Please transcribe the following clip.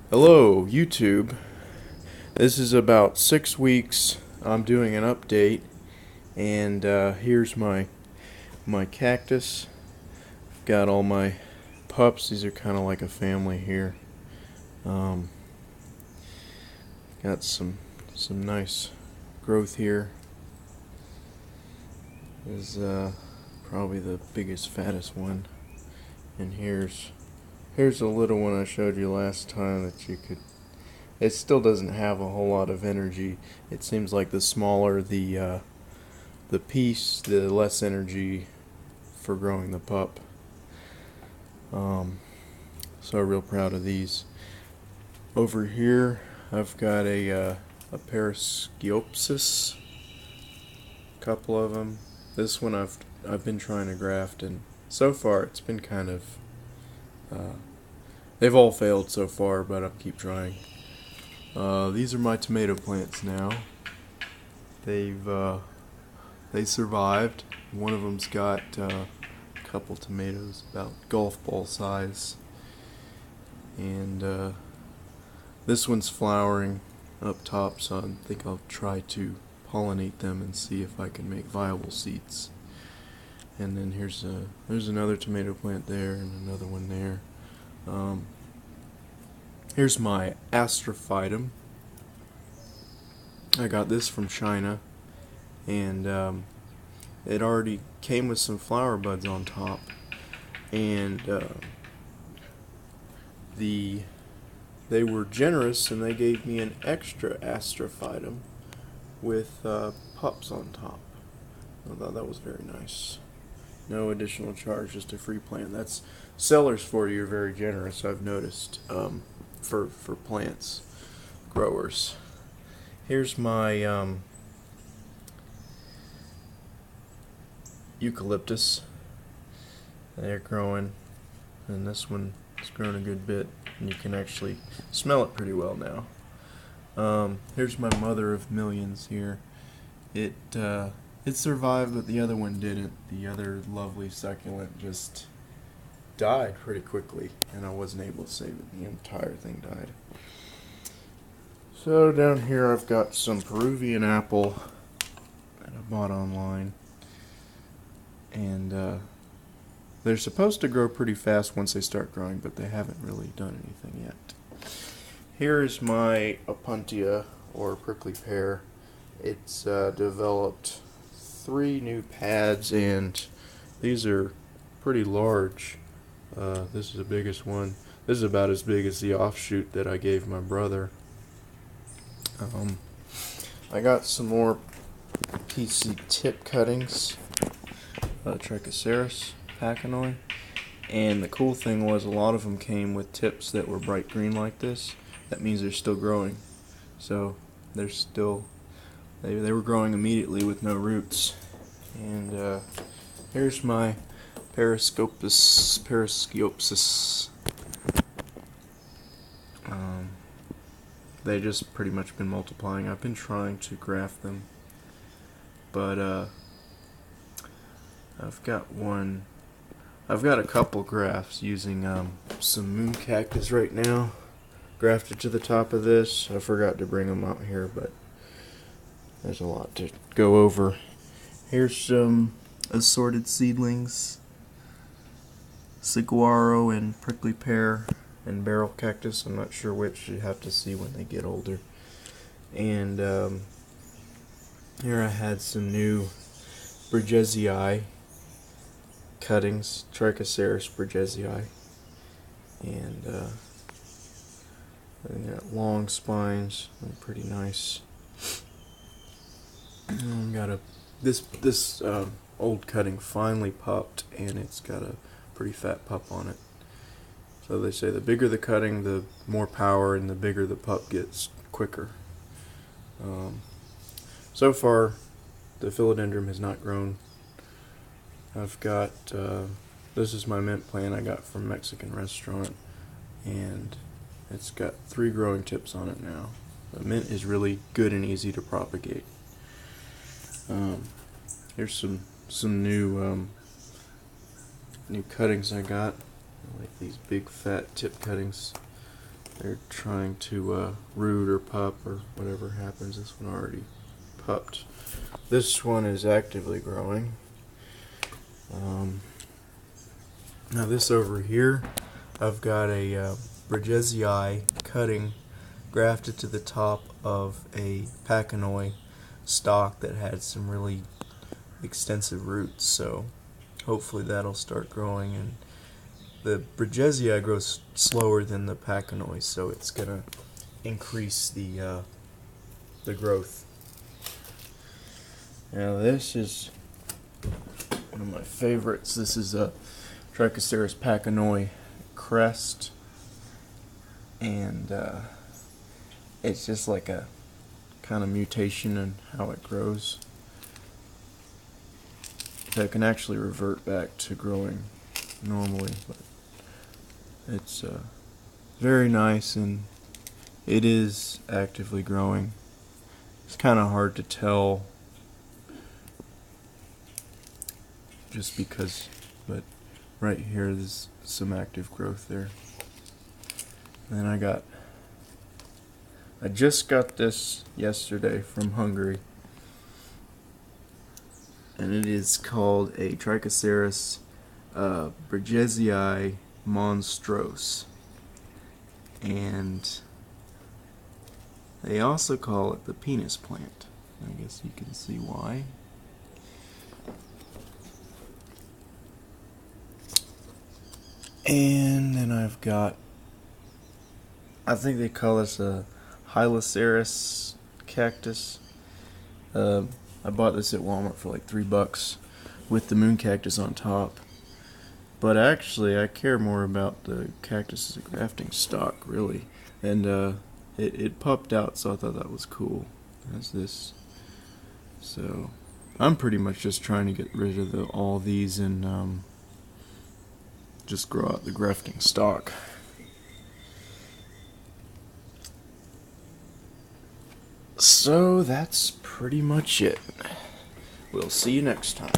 Hello, YouTube. This is about 6 weeks. I'm doing an update, and here's my cactus. Got all my pups. These are kind of like a family here. Um, got some nice growth here. This is probably the biggest, fattest one. And here's a little one I showed you last time that you could. It still doesn't have a whole lot of energy. It seems like the smaller the piece, the less energy for growing the pup. So real proud of these. Over here, I've got a Parasciopsis, couple of them. This one I've been trying to graft, and so far it's been kind of they've all failed so far, but I'll keep trying. These are my tomato plants now. They survived. One of them's got a couple tomatoes about golf ball size, and this one's flowering up top, so I think I'll try to pollinate them and see if I can make viable seeds. And then there's another tomato plant there and another one there. Here's my Astrophytum. I got this from China, and it already came with some flower buds on top, and they were generous and they gave me an extra Astrophytum with pups on top. I thought that was very nice. No additional charge, just a free plant. That's sellers for you are very generous, I've noticed, for plants growers. Here's my eucalyptus. They're growing, and this one has grown a good bit, and you can actually smell it pretty well now. Here's my mother of millions here. It survived, but the other one didn't. The other lovely succulent just died pretty quickly, and I wasn't able to save it. The entire thing died. So down here I've got some Peruvian apple that I bought online, and they're supposed to grow pretty fast once they start growing, but they haven't really done anything yet. Here's my Opuntia, or prickly pear. It's developed 3 new pads, and these are pretty large. This is the biggest one. This is about as big as the offshoot that I gave my brother. I got some more PC tip cuttings, Trichoceros pachanoi, and the cool thing was a lot of them came with tips that were bright green like this. That means they're still growing. So they're still, they were growing immediately with no roots. And here's my Parasciopsis. They just pretty much been multiplying. I've been trying to graft them, but I've got a couple grafts using some moon cactus right now, grafted to the top of this. I forgot to bring them out here, but there's a lot to go over. Here's some assorted seedlings, saguaro and prickly pear and barrel cactus. I'm not sure which. You have to see when they get older. And here I had some new Bridgesii cuttings, Trichoceros Bridgesii, and they got long spines. They're pretty nice. And got this old cutting finally popped, and it's got a pretty fat pup on it. So they say the bigger the cutting, the more power, and the bigger the pup gets quicker. So far, the philodendron has not grown. I've got, this is my mint plant I got from a Mexican restaurant, and it's got 3 growing tips on it now. The mint is really good and easy to propagate. Here's some new cuttings I got. I like these big fat tip cuttings. they're trying to root or pup or whatever happens. This one already pupped. This one is actively growing. Now this over here, I've got a Bridgesii cutting grafted to the top of a Pachanoi stalk that had some really extensive roots, so hopefully that'll start growing. And the Bridgesii grows slower than the Pachanoi, so it's gonna increase the growth. Now this is one of my favorites. This is a Trichoceros Pachanoi crest, and it's just like a kind of mutation in how it grows. So it can actually revert back to growing normally, but it's very nice, and it is actively growing. It's kind of hard to tell just because, but right here there's some active growth there. And then I just got this yesterday from Hungary, and it is called a Trichoceros Bridgesii monstrose, and they also call it the penis plant. I guess you can see why. And then I've got, I think they call this a Hyloceras cactus. I bought this at Walmart for like $3 with the moon cactus on top. But actually, I care more about the cactus as a grafting stock, really. And it popped out, so I thought that was cool. That's this. So I'm pretty much just trying to get rid of all these and just grow out the grafting stock. So that's pretty much it. We'll see you next time.